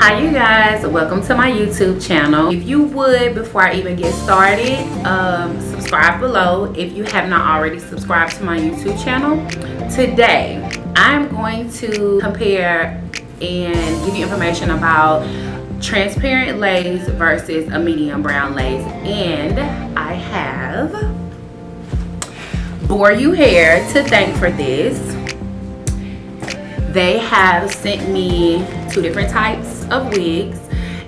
Hi you guys, welcome to my YouTube channel. If you would, before I even get started, subscribe below if you have not already subscribed to my YouTube channel. Today I'm going to compare and give you information about transparent lace versus a medium brown lace, and I have Bore You Hair to thank for this. They have sent me two different types of wigs,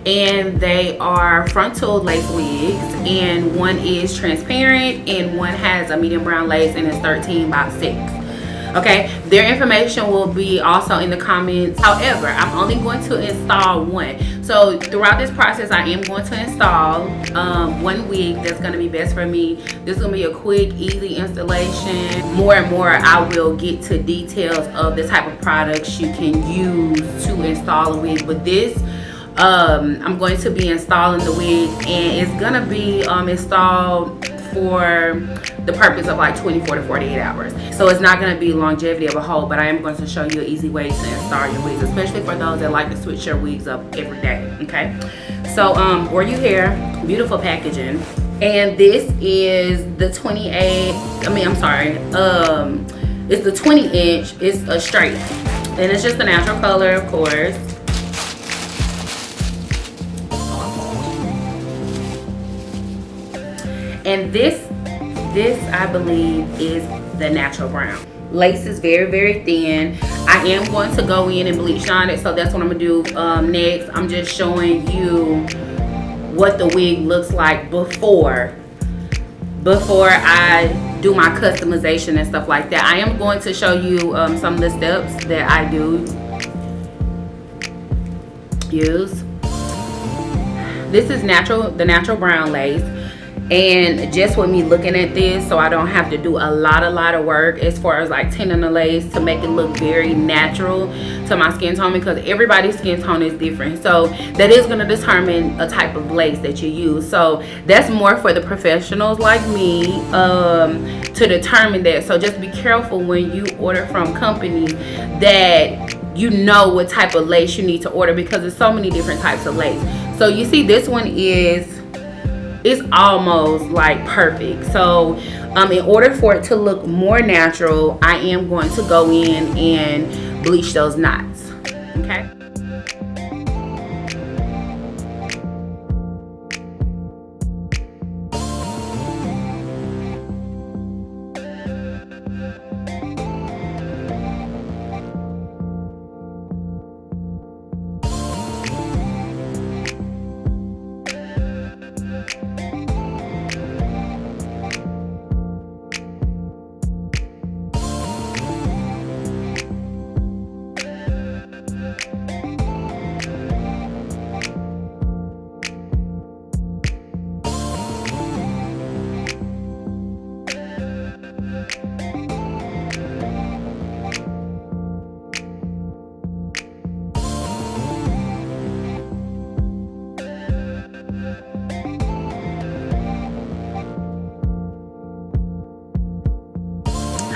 and they are frontal lace wigs, and one is transparent and one has a medium brown lace and it's 13 by 6. Okay, their information will be also in the comments. However, I'm only going to install one. So throughout this process, I am going to install one wig that's going to be best for me. This is going to be a quick, easy installation. More and more, I will get to details of the type of products you can use to install a wig. But this, I'm going to be installing the wig, and it's going to be installed for the purpose of like 24 to 48 hours. So it's not going to be longevity of a whole, but I am going to show you an easy way to install your wigs, especially for those that like to switch your wigs up every day. Okay, so Bore You Hair, beautiful packaging, and this is the 28, it's the 20 inch. It's a straight, and it's just a natural color, of course. And this I believe is the natural brown. Lace is very, very thin. I am going to go in and bleach on it, so that's what I'm gonna do next. I'm just showing you what the wig looks like before I do my customization and stuff like that. I am going to show you some of the steps that I do use. This is the natural brown lace. And just with me looking at this, so I don't have to do a lot of work as far as like tinting the lace to make it look very natural to my skin tone, because everybody's skin tone is different. So that is going to determine a type of lace that you use. So that's more for the professionals like me to determine that. So just be careful when you order from companies that you know what type of lace you need to order, because there's so many different types of lace. So you see this one it's almost like perfect. So in order for it to look more natural, I am going to go in and bleach those knots. Okay.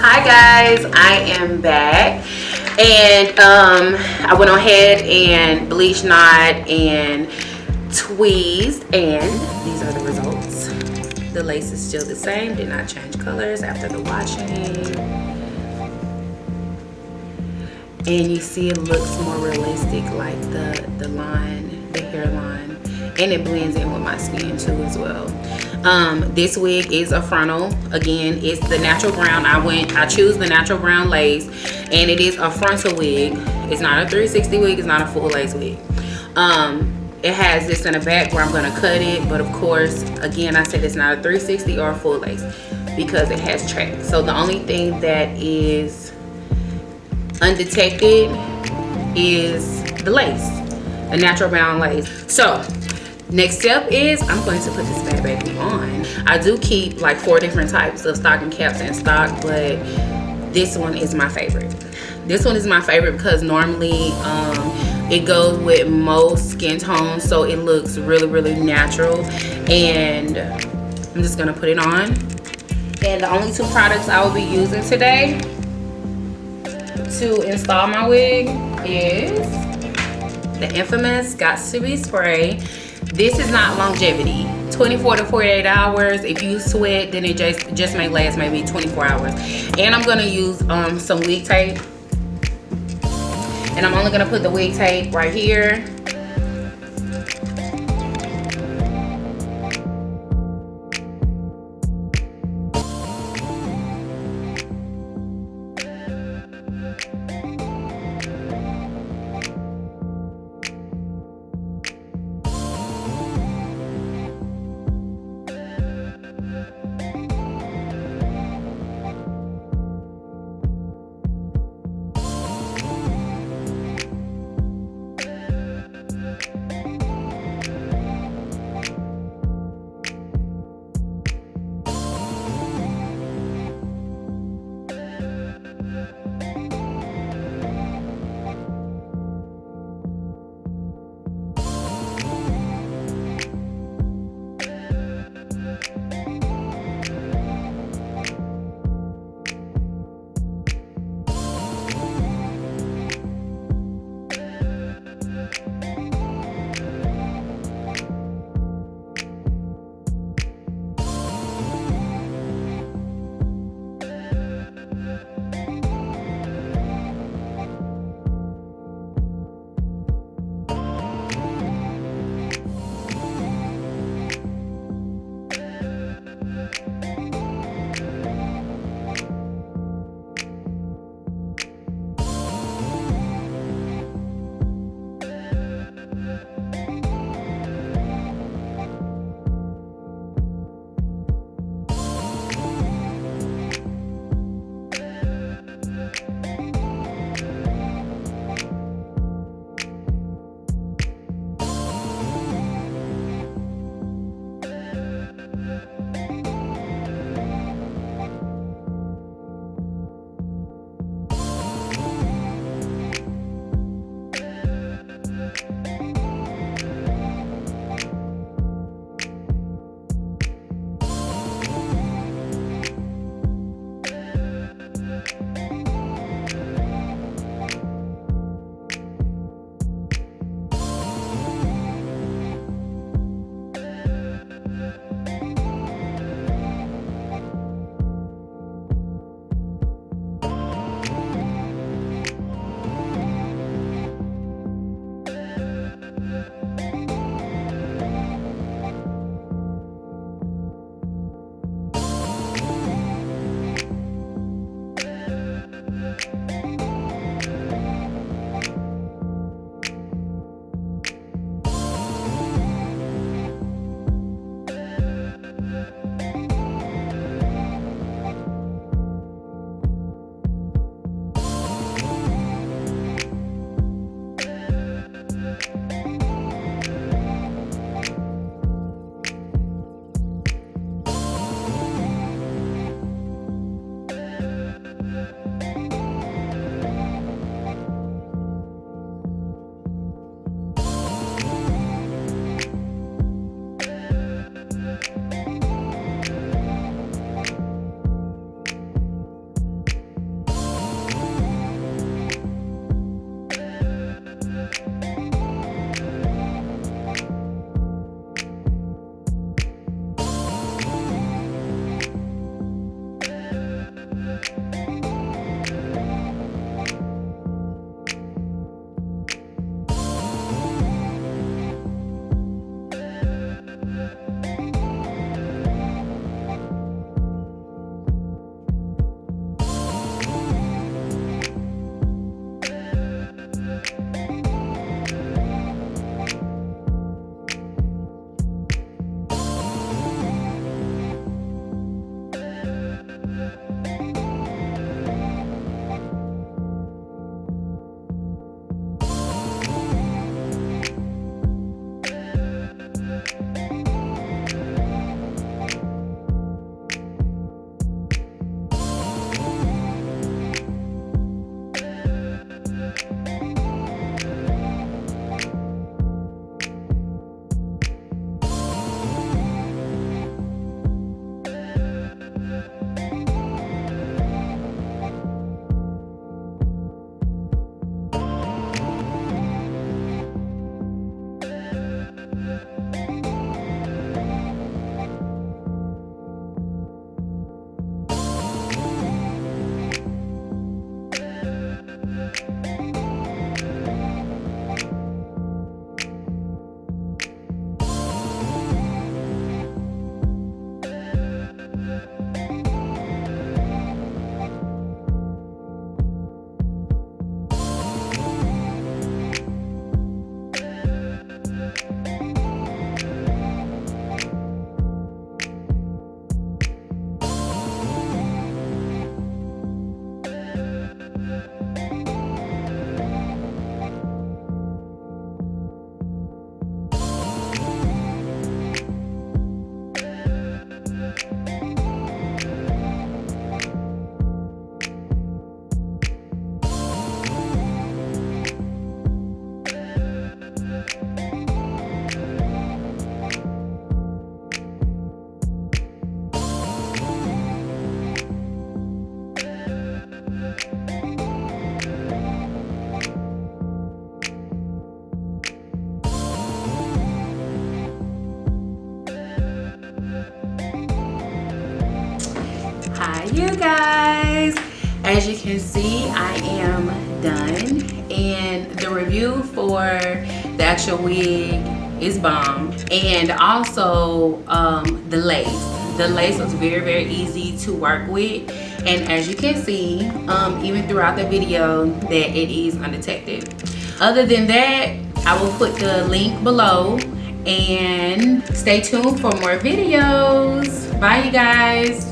Hi guys, I am back, and I went ahead and bleached, knot, and tweezed, and these are the results. The lace is still the same, did not change colors after the washing, and you see it looks more realistic, like the line, the hairline, and it blends in with my skin too as well. This wig is a frontal. Again, it's the natural brown. I choose the natural brown lace, and it is a frontal wig. It's not a 360 wig, it's not a full lace wig. It has this in the back where I'm gonna cut it, but of course, again, I said it's not a 360 or a full lace because it has tracks. So the only thing that is undetected is the lace, the natural brown lace. So next step is I'm going to put this bad baby on. I do keep like 4 different types of stocking caps in stock, but this one is my favorite. This one is my favorite because normally it goes with most skin tones, so it looks really natural. And I'm just gonna put it on. And the only 2 products I will be using today to install my wig is the infamous Got To Be spray. This is not longevity. 24 to 48 hours. If you sweat, then it just may last maybe 24 hours. And I'm gonna use some wig tape. And I'm only gonna put the wig tape right here. guys, as you can see, I am done, and the review for the actual wig is bomb. And also the lace was very easy to work with, and as you can see, even throughout the video, that it is undetected. Other than that, I will put the link below, and stay tuned for more videos. Bye, you guys.